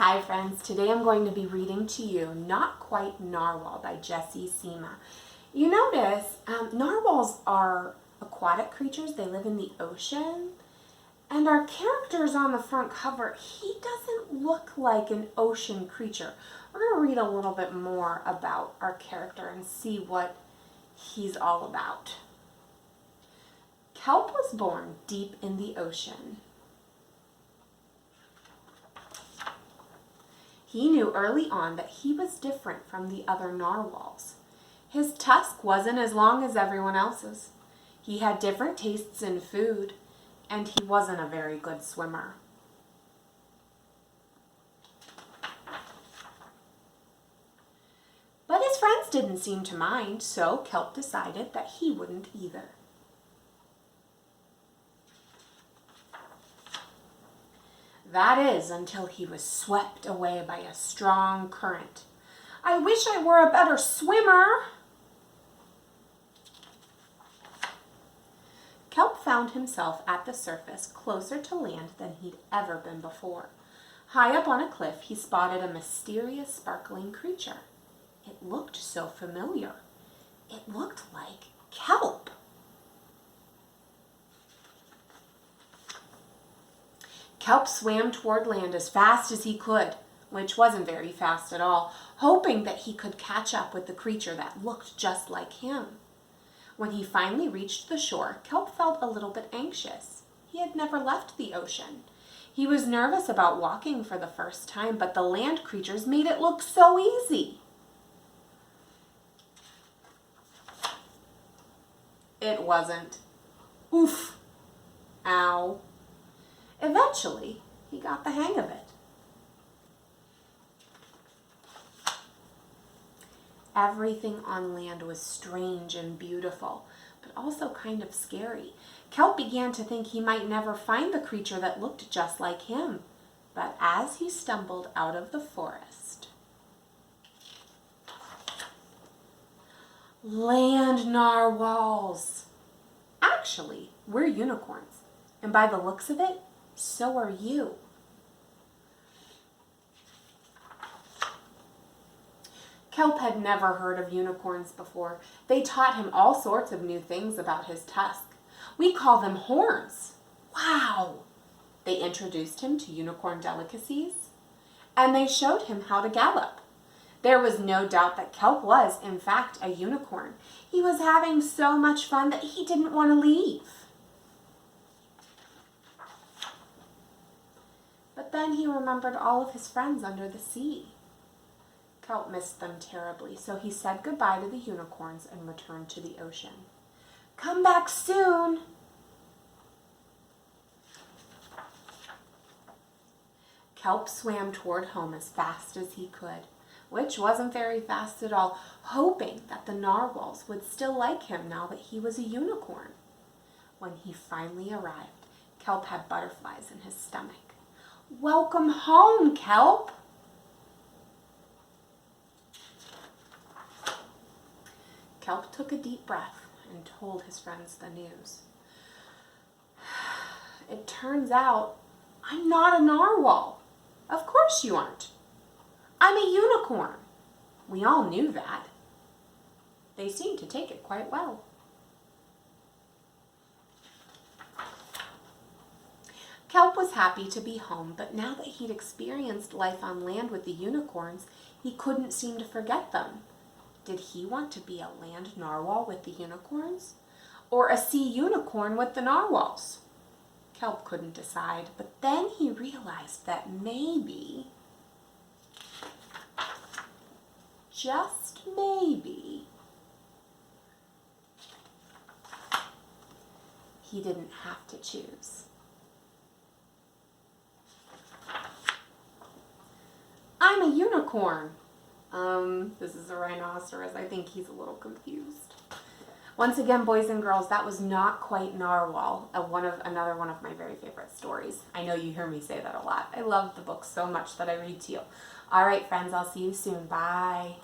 Hi friends, today I'm going to be reading to you Not Quite Narwhal by Jessie, Sima. You notice narwhals are aquatic creatures. They live in the ocean. And our characters on the front cover, he doesn't look like an ocean creature. We're going to read a little bit more about our character and see what he's all about. Kelp was born deep in the ocean. He knew early on that he was different from the other narwhals. His tusk wasn't as long as everyone else's. He had different tastes in food, and he wasn't a very good swimmer. But his friends didn't seem to mind, so Kelp decided that he wouldn't either. That is, until he was swept away by a strong current. I wish I were a better swimmer. Kelp found himself at the surface, closer to land than he'd ever been before. High up on a cliff, he spotted a mysterious, sparkling creature. It looked so familiar. It looked like kelp. Kelp swam toward land as fast as he could, which wasn't very fast at all, hoping that he could catch up with the creature that looked just like him. When he finally reached the shore, Kelp felt a little bit anxious. He had never left the ocean. He was nervous about walking for the first time, but the land creatures made it look so easy. It wasn't. Oof. Ow. Eventually, he got the hang of it. Everything on land was strange and beautiful, but also kind of scary. Kelp began to think he might never find the creature that looked just like him. But as he stumbled out of the forest, land narwhals! Actually, we're unicorns, and by the looks of it, so are you. Kelp had never heard of unicorns before. They taught him all sorts of new things about his tusk. We call them horns. Wow! They introduced him to unicorn delicacies, and they showed him how to gallop. There was no doubt that Kelp was, in fact, a unicorn. He was having so much fun that he didn't want to leave. But then he remembered all of his friends under the sea. Kelp missed them terribly, so he said goodbye to the unicorns and returned to the ocean. Come back soon! Kelp swam toward home as fast as he could, which wasn't very fast at all, hoping that the narwhals would still like him now that he was a unicorn. When he finally arrived, Kelp had butterflies in his stomach. Welcome home, Kelp! Kelp took a deep breath and told his friends the news. It turns out I'm not a narwhal. Of course you aren't. I'm a unicorn. We all knew that. They seemed to take it quite well. Kelp was happy to be home, but now that he'd experienced life on land with the unicorns, he couldn't seem to forget them. Did he want to be a land narwhal with the unicorns? Or a sea unicorn with the narwhals? Kelp couldn't decide, but then he realized that maybe, just maybe, he didn't have to choose. I'm a unicorn. This is a rhinoceros. I think he's a little confused. Once again, boys and girls, that was Not Quite Narwhal, another one of my very favorite stories. I know you hear me say that a lot. I love the book so much that I read to you. All right, friends, I'll see you soon. Bye.